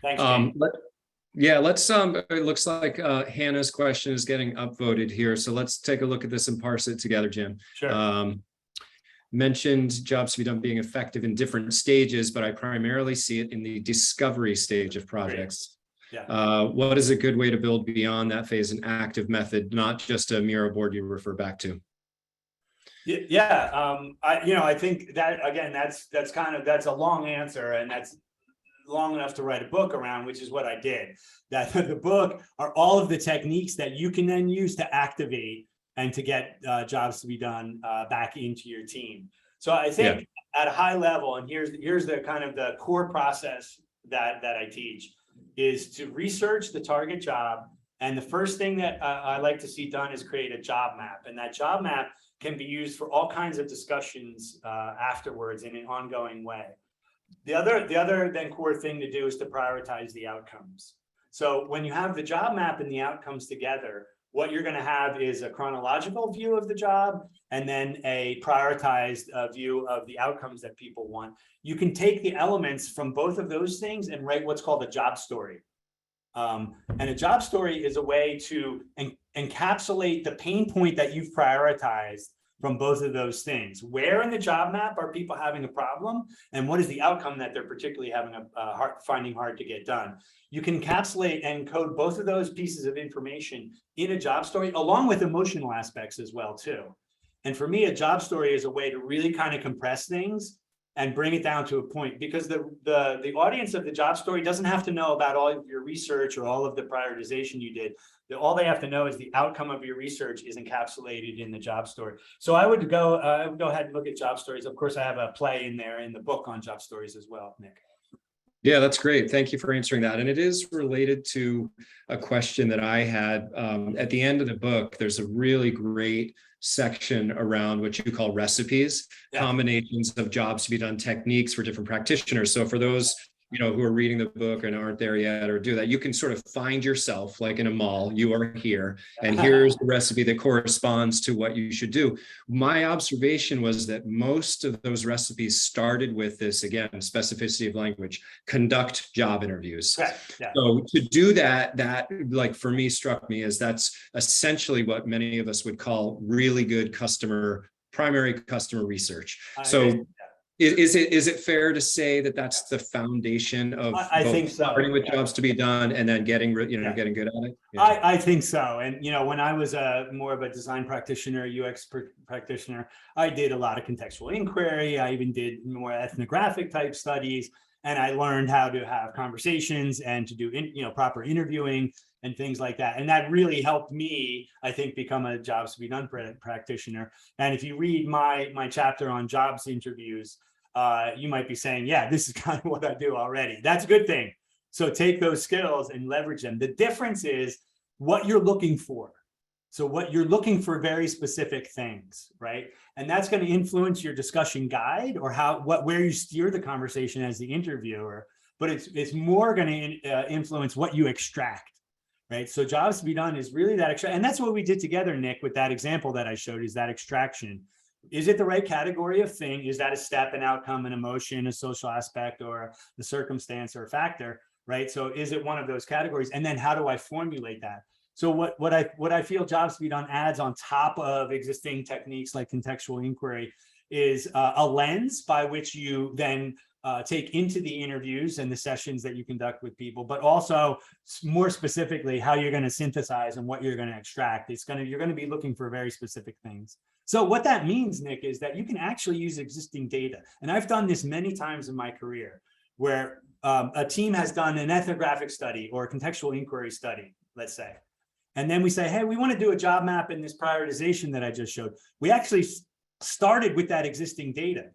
Thanks, James. It looks like Hannah's question is getting upvoted here. So let's take a look at this and parse it together, Jim. Sure. Mentioned jobs to be done being effective in different stages, but I primarily see it in the discovery stage of projects. Great. What is a good way to build beyond that phase an active method, not just a Miro board you refer back to? I think that again, that's a long answer, and that's long enough to write a book around, which is what I did. That the book are all of the techniques that you can then use to activate and to get jobs to be done back into your team. So I think at a high level, and here's the kind of the core process that I teach, is to research the target job. And the first thing that I like to see done is create a job map, and that job map can be used for all kinds of discussions afterwards in an ongoing way. The other then core thing to do is to prioritize the outcomes. So when you have the job map and the outcomes together, what you're going to have is a chronological view of the job and then a prioritized view of the outcomes that people want. You can take the elements from both of those things and write what's called a job story. And a job story is a way to encapsulate the pain point that you've prioritized from both of those things. Where in the job map are people having a problem, and what is the outcome that they're particularly finding hard to get done? You can encapsulate and code both of those pieces of information in a job story, along with emotional aspects as well too. And for me, a job story is a way to really kind of compress things and bring it down to a point, because the audience of the job story doesn't have to know about all of your research or all of the prioritization you did. All they have to know is the outcome of your research is encapsulated in the job story. So I would go ahead and look at job stories. Of course, I have a play in there in the book on job stories as well, Nick. Yeah, that's great. Thank you for answering that. And it is related to a question that I had at the end of the book. There's a really great section around what you call recipes, combinations of jobs to be done techniques for different practitioners. So for those who are reading the book and aren't there yet or do that, you can sort of find yourself like in a mall. You are here, and here's the recipe that corresponds to what you should do. My observation was that most of those recipes started with this, again, specificity of language, conduct job interviews. Right. Yeah. So to do that like for me struck me as that's essentially what many of us would call really good primary customer research. So is it fair to say that that's the foundation of I think so. Starting with jobs to be done and then getting getting good at it? Yeah. I think so. And when I was more of a design practitioner, UX practitioner, I did a lot of contextual inquiry. I even did more ethnographic type studies, and I learned how to have conversations and to do proper interviewing and things like that. And that really helped me, I think, become a jobs to be done practitioner. And if you read my chapter on jobs interviews, you might be saying, yeah, this is kind of what I do already. That's a good thing. So take those skills and leverage them. The difference is what you're looking for. So what you're looking for, very specific things, right? And that's going to influence your discussion guide or where you steer the conversation as the interviewer. But it's more going to influence what you extract. Right. So jobs to be done is really that extra. And that's what we did together, Nick, with that example that I showed, is that extraction. Is it the right category of thing? Is that a step, an outcome, an emotion, a social aspect, or the circumstance or a factor? Right. So is it one of those categories? And then how do I formulate that? So what I feel jobs to be done adds on top of existing techniques like contextual inquiry is a lens by which you then take into the interviews and the sessions that you conduct with people, but also more specifically how you're going to synthesize and what you're going to extract. You're going to be looking for very specific things. So what that means, Nick, is that you can actually use existing data. And I've done this many times in my career where a team has done an ethnographic study or a contextual inquiry study, let's say. And then we say, hey, we want to do a job map in this prioritization that I just showed. We actually started with that existing data.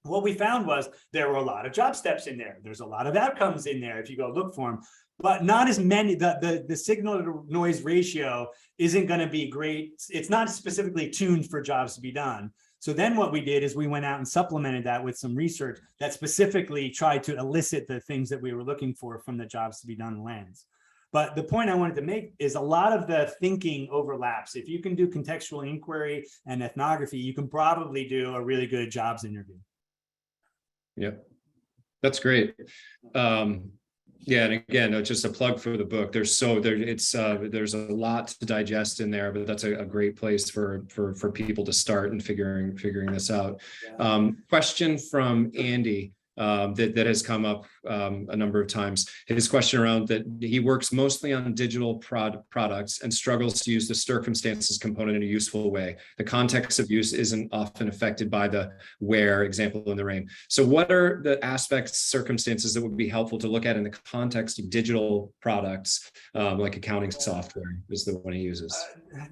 What we found was there were a lot of job steps in there. There's a lot of outcomes in there if you go look for them, but not as many. The signal to noise ratio isn't going to be great. It's not specifically tuned for jobs to be done. So then what we did is we went out and supplemented that with some research that specifically tried to elicit the things that we were looking for from the jobs to be done lens. But the point I wanted to make is a lot of the thinking overlaps. If you can do contextual inquiry and ethnography, you can probably do a really good jobs interview. Yep, that's great. Yeah, and again, just a plug for the book. There's a lot to digest in there, but that's a great place for people to start and figuring this out. Yeah. Question from Andy. That has come up a number of times. His question around that he works mostly on digital products and struggles to use the circumstances component in a useful way. The context of use isn't often affected by the where example in the rain. So what are the aspects, circumstances that would be helpful to look at in the context of digital products, like accounting software is the one he uses?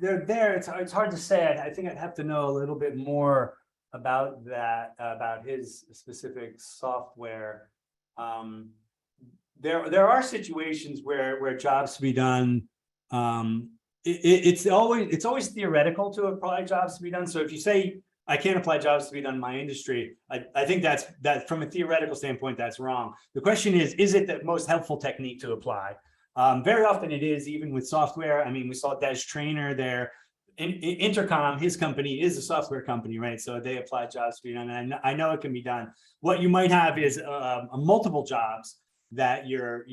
They're there. It's hard to say. I think I'd have to know a little bit more about that, about his specific software. There are situations where jobs to be done. It's always theoretical to apply jobs to be done. So if you say I can't apply jobs to be done in my industry, I think that from a theoretical standpoint, that's wrong. The question is it the most helpful technique to apply? Very often it is, even with software. I mean, we saw Des Traynor there. Intercom, his company is a software company, right? So they apply jobs to be done. And I know it can be done. What you might have is multiple jobs that you're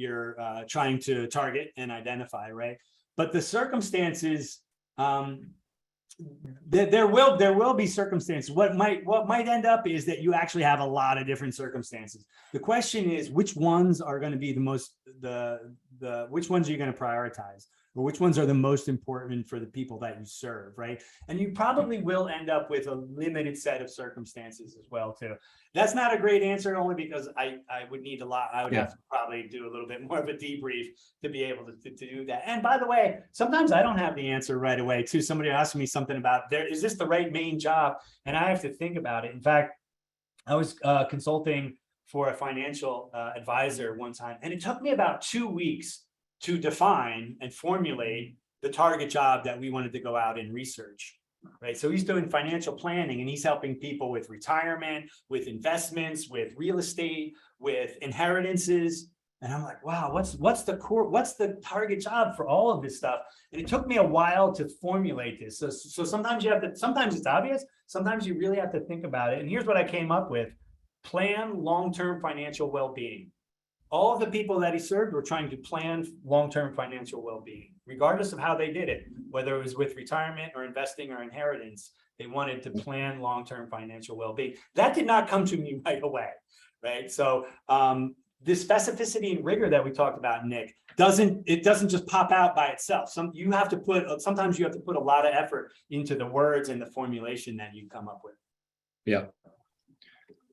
trying to target and identify, right? But the circumstances, there will be circumstances. What might end up is that you actually have a lot of different circumstances. The question is, which ones are going to be which ones are you going to prioritize? Or which ones are the most important for the people that you serve, right? And you probably will end up with a limited set of circumstances as well, too. That's not a great answer, only because I would need a lot. I would have to probably do a little bit more of a debrief to be able to do that. And by the way, sometimes I don't have the answer right away, too. Somebody asks me something about, is this the right main job? And I have to think about it. In fact, I was consulting for a financial advisor one time, and it took me about 2 weeks to define and formulate the target job that we wanted to go out and research, right? So he's doing financial planning and he's helping people with retirement, with investments, with real estate, with inheritances. And I'm like, wow, what's the target job for all of this stuff? And it took me a while to formulate this. So sometimes sometimes it's obvious, sometimes you really have to think about it. And here's what I came up with: plan long-term financial well-being. All of the people that he served were trying to plan long-term financial well-being, regardless of how they did it, whether it was with retirement or investing or inheritance. They wanted to plan long-term financial well-being. That did not come to me right away, right? So the specificity and rigor that we talked about, Nick, doesn't just pop out by itself. Sometimes you have to put a lot of effort into the words and the formulation that you come up with.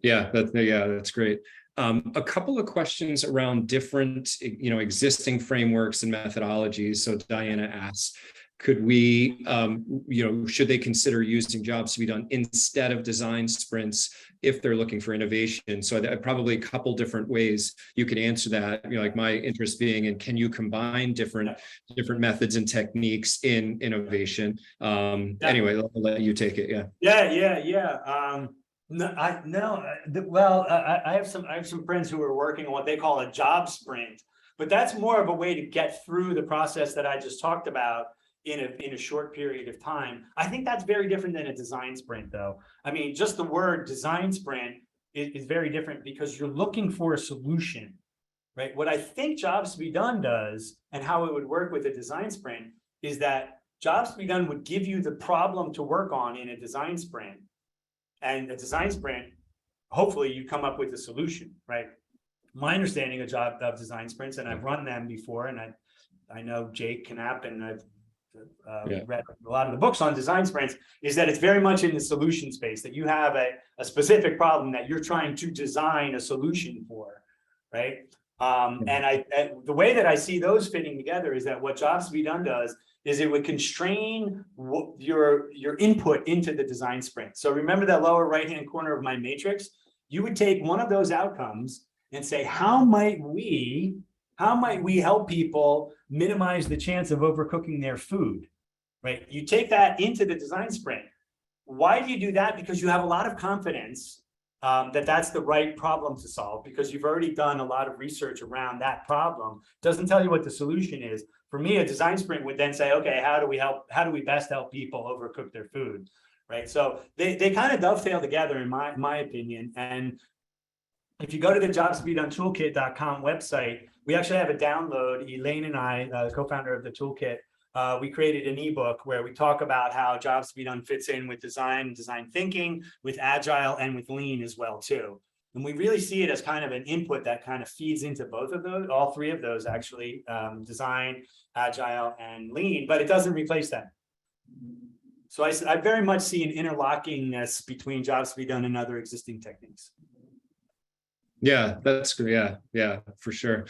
That's great. A couple of questions around different, existing frameworks and methodologies. So Diana asks, could we, should they consider using jobs to be done instead of design sprints if they're looking for innovation? So probably a couple different ways you could answer that. Like my interest being in, can you combine different methods and techniques in innovation? Anyway, I'll let you take it. I have some friends who are working on what they call a job sprint, but that's more of a way to get through the process that I just talked about in a short period of time. I think that's very different than a design sprint, though. I mean, just the word design sprint is very different because you're looking for a solution, right? What I think Jobs to be Done does, and how it would work with a design sprint, is that Jobs to be Done would give you the problem to work on in a design sprint. And a design sprint, hopefully you come up with a solution, right? My understanding of design sprints, and I've run them before, and I know Jake Knapp, and I've read a lot of the books on design sprints, is that it's very much in the solution space, that you have a specific problem that you're trying to design a solution for, right? And the way that I see those fitting together is that what Jobs to be Done does is it would constrain your input into the design sprint. So remember that lower right-hand corner of my matrix? You would take one of those outcomes and say, how might we help people minimize the chance of overcooking their food, right? You take that into the design sprint. Why do you do that? Because you have a lot of confidence that that's the right problem to solve, because you've already done a lot of research around that problem. Doesn't tell you what the solution is. For me, a design sprint would then say, okay, how do we best help people overcook their food, right? So they kind of dovetail together, in my opinion. And if you go to the jobstobeDoneToolkit.com website, we actually have a download. Elaine and I, the co-founder of the toolkit, we created an ebook where we talk about how Jobs to be Done fits in with design thinking, with agile, and with lean as well too. And we really see it as kind of an input that kind of feeds into both of those, all three of those actually, design, agile, and lean, but it doesn't replace them. So I very much see an interlockingness between Jobs to be Done and other existing techniques. Yeah, that's great. Yeah, for sure.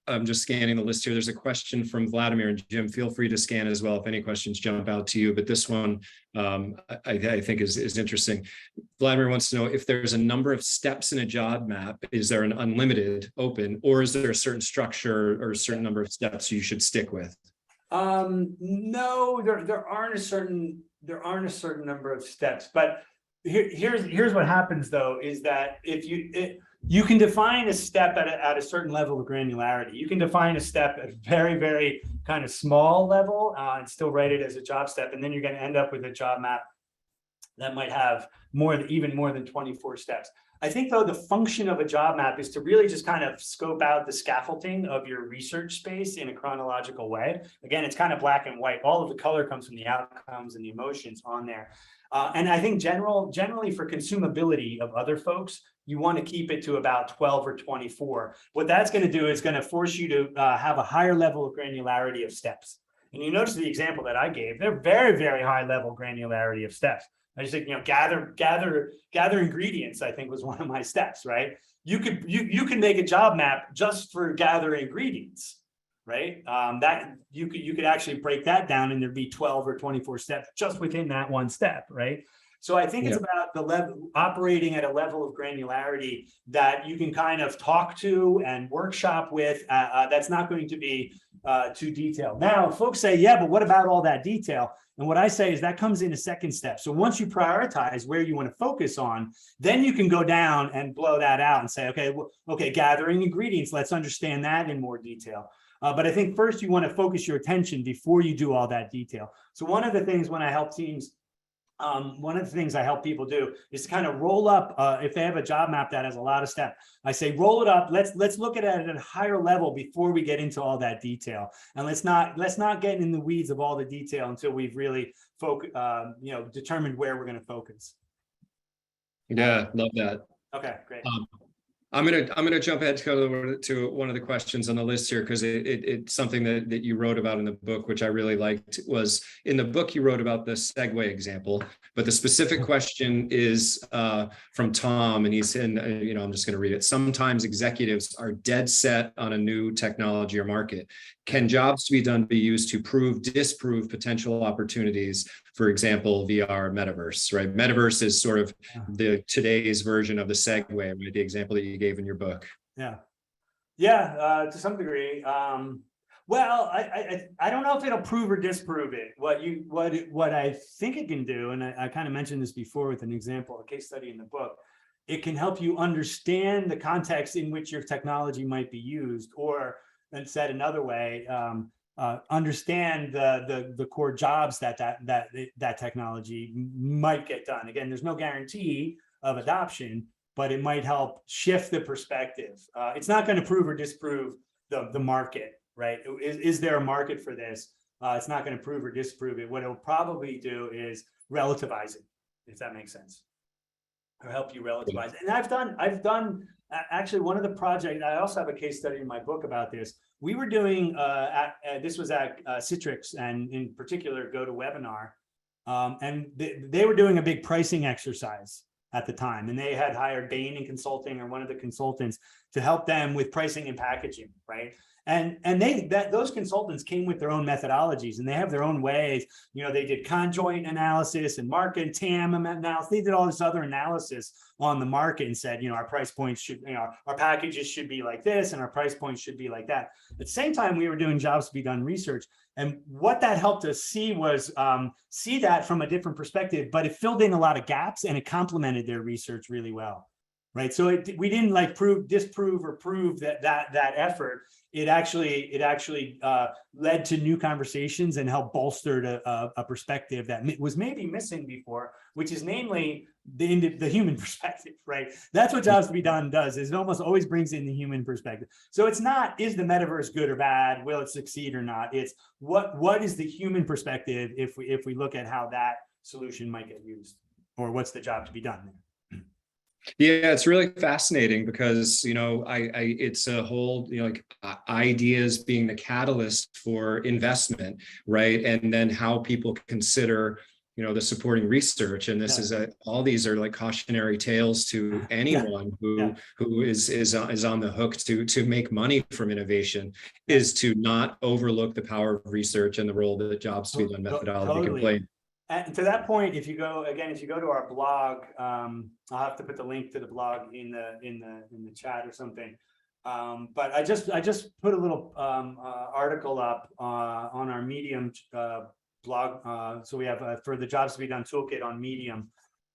I'm just scanning the list here. There's a question from Vladimir, and Jim, feel free to scan as well if any questions jump out to you. But this one I think is interesting. Vladimir wants to know if there's a number of steps in a job map. Is there an unlimited open, or is there a certain structure or a certain number of steps you should stick with? No, there aren't a certain number of steps. But here's what happens though, is that if you can define a step at a certain level of granularity. You can define a step at a very, very kind of small level and still write it as a job step. And then you're going to end up with a job map that might have even more than 24 steps. I think though the function of a job map is to really just kind of scope out the scaffolding of your research space in a chronological way. Again, it's kind of black and white. All of the color comes from the outcomes and the emotions on there. And I think generally for consumability of other folks, you want to keep it to about 12 or 24. What that's going to do is going to force you to have a higher level of granularity of steps. And you notice the example that I gave, they're very, very high level granularity of steps. I just think, gather ingredients, I think was one of my steps, right? You can make a job map just for gather ingredients, right? That you could actually break that down and there'd be 12 or 24 steps just within that one step, right? So I think it's about the level, operating at a level of granularity that you can kind of talk to and workshop with. That's not going to be too detailed. Now, folks say, yeah, but what about all that detail? And what I say is that comes in a second step. So once you prioritize where you want to focus on, then you can go down and blow that out and say, okay, okay, gathering ingredients, let's understand that in more detail. But I think first you want to focus your attention before you do all that detail. So one of the things when I help teams, one of the things I help people do is to kind of roll up, if they have a job map that has a lot of steps, I say, roll it up. Let's look at it at a higher level before we get into all that detail. And let's not get in the weeds of all the detail until we've really determined where we're going to focus. Yeah, love that. Okay, great. I'm gonna jump ahead to one of the questions on the list here, because it's something that you wrote about in the book, which I really liked. Was in the book you wrote about the Segway example, but the specific question is from Tom, and he's in. I'm just going to read it. Sometimes executives are dead set on a new technology or market. Can jobs to be done be used to disprove potential opportunities? For example, VR, metaverse, right? Metaverse is sort of today's version of the Segway, right? The example that you gave in your book. Yeah, to some degree. Well, I don't know if it'll prove or disprove it. What I think it can do, and I kind of mentioned this before with an example, a case study in the book. It can help you understand the context in which your technology might be used, or, and said another way, understand the core jobs that technology might get done. Again, there's no guarantee of adoption, but it might help shift the perspective. It's not going to prove or disprove the market, right? Is there a market for this? It's not going to prove or disprove it. What it'll probably do is relativize it, if that makes sense, or help you relativize it. And I've done actually one of the projects. I also have a case study in my book about this. We were doing, this was at Citrix, and in particular, GoToWebinar, and they were doing a big pricing exercise at the time, and they had hired Bain & Consulting, or one of the consultants, to help them with pricing and packaging, right? And those consultants came with their own methodologies, and they have their own ways. They did conjoint analysis and market TAM analysis. They did all this other analysis on the market and said, our price points should, our packages should be like this, and our price points should be like that. At the same time, we were doing jobs to be done research. And what that helped us see was see that from a different perspective, but it filled in a lot of gaps, and it complemented their research really well. Right. So we didn't like disprove or prove that effort. It actually led to new conversations and helped bolster a perspective that was maybe missing before, which is namely the human perspective. Right. That's what Jobs to be Done does, is it almost always brings in the human perspective. So it's not, is the metaverse good or bad? Will it succeed or not? It's what is the human perspective if we look at how that solution might get used, or what's the job to be done there? Yeah, it's really fascinating because, it's a whole, ideas being the catalyst for investment, right? And then how people consider, the supporting research. And this is all these are like cautionary tales to anyone who is on the hook to make money from innovation, is to not overlook the power of research and the role that jobs to be done methodology can play. And to that point, if you go to our blog, I'll have to put the link to the blog in the chat or something. But I just put a little article up on our Medium blog. So we have for the Jobs to be Done toolkit on Medium,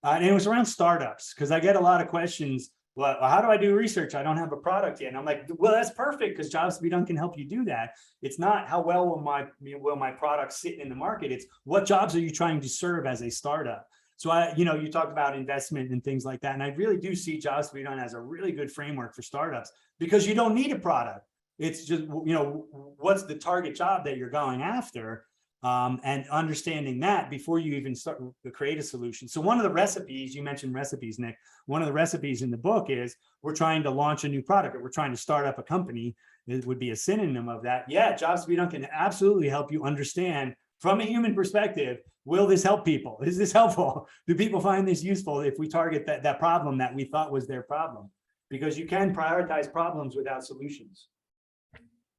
and it was around startups, because I get a lot of questions. Well, how do I do research? I don't have a product yet. And I'm like, well, that's perfect, because Jobs to be Done can help you do that. It's not how well will my product sit in the market. It's what jobs are you trying to serve as a startup? So you talked about investment and things like that. And I really do see Jobs to be Done as a really good framework for startups, because you don't need a product. It's just, what's the target job that you're going after? And understanding that before you even start to create a solution. So one of the recipes, you mentioned recipes, Nick, one of the recipes in the book is we're trying to launch a new product, or we're trying to start up a company. It would be a synonym of that. Yeah, Jobs to be Done can absolutely help you understand from a human perspective, will this help people? Is this helpful? Do people find this useful if we target that problem that we thought was their problem? Because you can prioritize problems without solutions.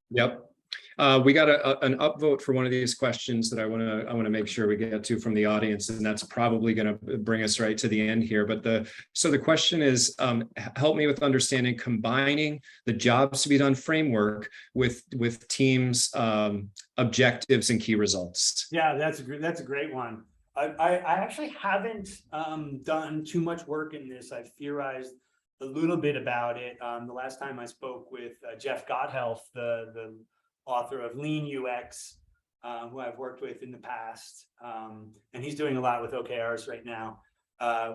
Yep. We got an upvote for one of these questions that I want to make sure we get to from the audience, and that's probably going to bring us right to the end here. But the question is, help me with understanding combining the jobs to be done framework with teams' objectives and key results. Yeah, that's a great one. I actually haven't done too much work in this. I've theorized a little bit about it. The last time I spoke with Jeff Godhelf, the author of Lean UX, who I've worked with in the past, and he's doing a lot with OKRs right now.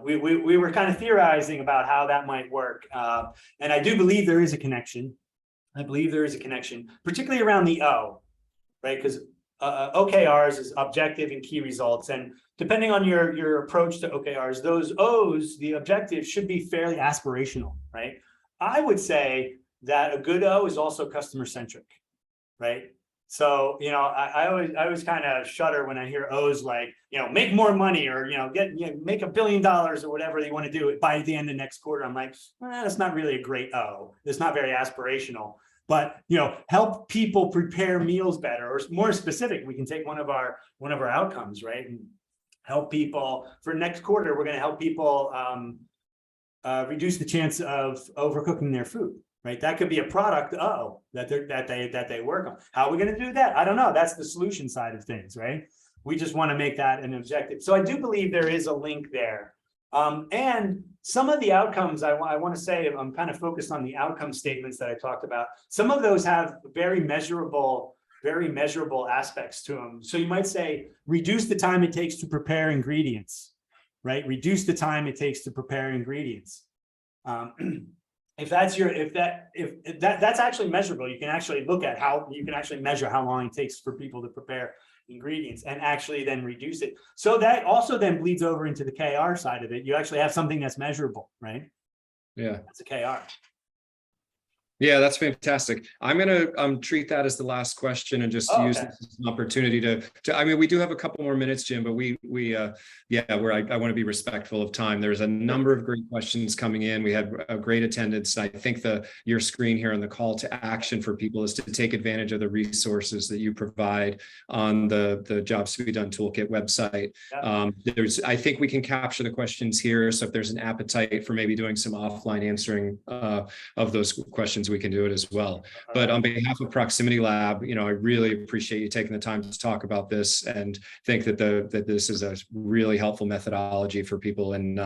We were kind of theorizing about how that might work, and I do believe there is a connection. I believe there is a connection, particularly around the O, right? Because OKRs is objective and key results, and depending on your approach to OKRs, those O's, the objectives, should be fairly aspirational, right? I would say that a good O is also customer centric, right? So, I always kind of shudder when I hear O's like, make more money, or, make $1 billion or whatever they want to do by the end of next quarter. I'm like, that's not really a great O. It's not very aspirational. But help people prepare meals better, or more specific, we can take one of our outcomes, right? And help people for next quarter. We're going to help people reduce the chance of overcooking their food, right? That could be a product that they work on. How are we going to do that? I don't know. That's the solution side of things, right? We just want to make that an objective. So I do believe there is a link there. And some of the outcomes, I want to say, I'm kind of focused on the outcome statements that I talked about. Some of those have very measurable aspects to them. So you might say, reduce the time it takes to prepare ingredients, right? Reduce the time it takes to prepare ingredients. If that's actually measurable, you can actually look at how you can actually measure how long it takes for people to prepare ingredients and actually then reduce it. So that also then bleeds over into the KR side of it. You actually have something that's measurable, right? Yeah. That's a KR. Yeah, that's fantastic. I'm going to treat that as the last question and just use this as an opportunity to, I mean, we do have a couple more minutes, Jim, but I want to be respectful of time. There's a number of great questions coming in. We had a great attendance. I think your screen here and the call to action for people is to take advantage of the resources that you provide on the Jobs to be Done Toolkit website. I think we can capture the questions here. So if there's an appetite for maybe doing some offline answering of those questions, we can do it as well. But on behalf of Proximity Lab, I really appreciate you taking the time to talk about this, and think that this is a really helpful methodology for people in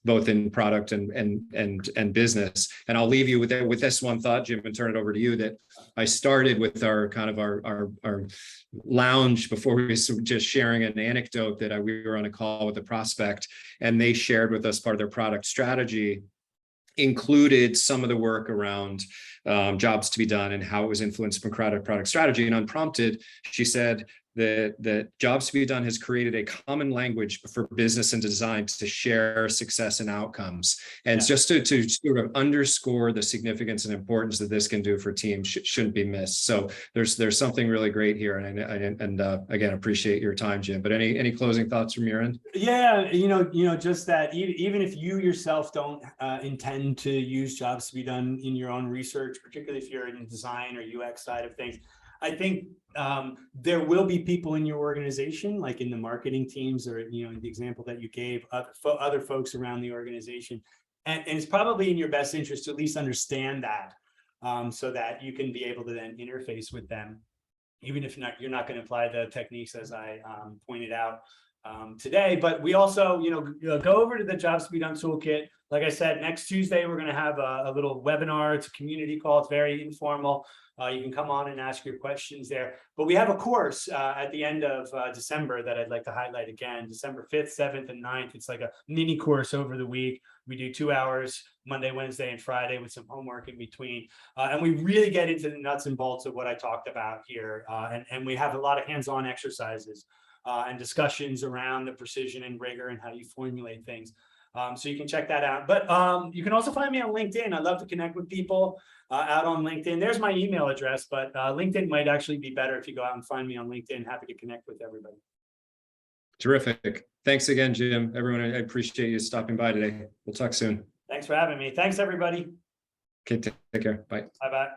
both in product and business. And I'll leave you with this one thought, Jim, and turn it over to you. That I started with our lounge before we were just sharing an anecdote that we were on a call with a prospect, and they shared with us part of their product strategy included some of the work around jobs to be done and how it was influenced by product strategy. And unprompted, she said that Jobs to be Done has created a common language for business and design to share success and outcomes. And just to sort of underscore the significance and importance that this can do for teams shouldn't be missed. So there's something really great here. And again, appreciate your time, Jim. But any closing thoughts from your end? Yeah, just that even if you yourself don't intend to use Jobs to be Done in your own research, particularly if you're in the design or UX side of things, I think there will be people in your organization, like in the marketing teams, or in the example that you gave, other folks around the organization, and it's probably in your best interest to at least understand that, so that you can be able to then interface with them, even if you're not going to apply the techniques as I pointed out today. But we also, go over to the Jobs to be Done Toolkit. Like I said, next Tuesday, we're going to have a little webinar. It's a community call. It's very informal. You can come on and ask your questions there. But we have a course at the end of December that I'd like to highlight again, December 5th, 7th, and 9th. It's like a mini course over the week. We do 2 hours, Monday, Wednesday, and Friday with some homework in between. And we really get into the nuts and bolts of what I talked about here. And we have a lot of hands-on exercises and discussions around the precision and rigor and how you formulate things. So you can check that out. But you can also find me on LinkedIn. I love to connect with people out on LinkedIn. There's my email address, but LinkedIn might actually be better if you go out and find me on LinkedIn. Happy to connect with everybody. Terrific. Thanks again, Jim. Everyone, I appreciate you stopping by today. We'll talk soon. Thanks for having me. Thanks, everybody. Okay, take care. Bye. Bye-bye.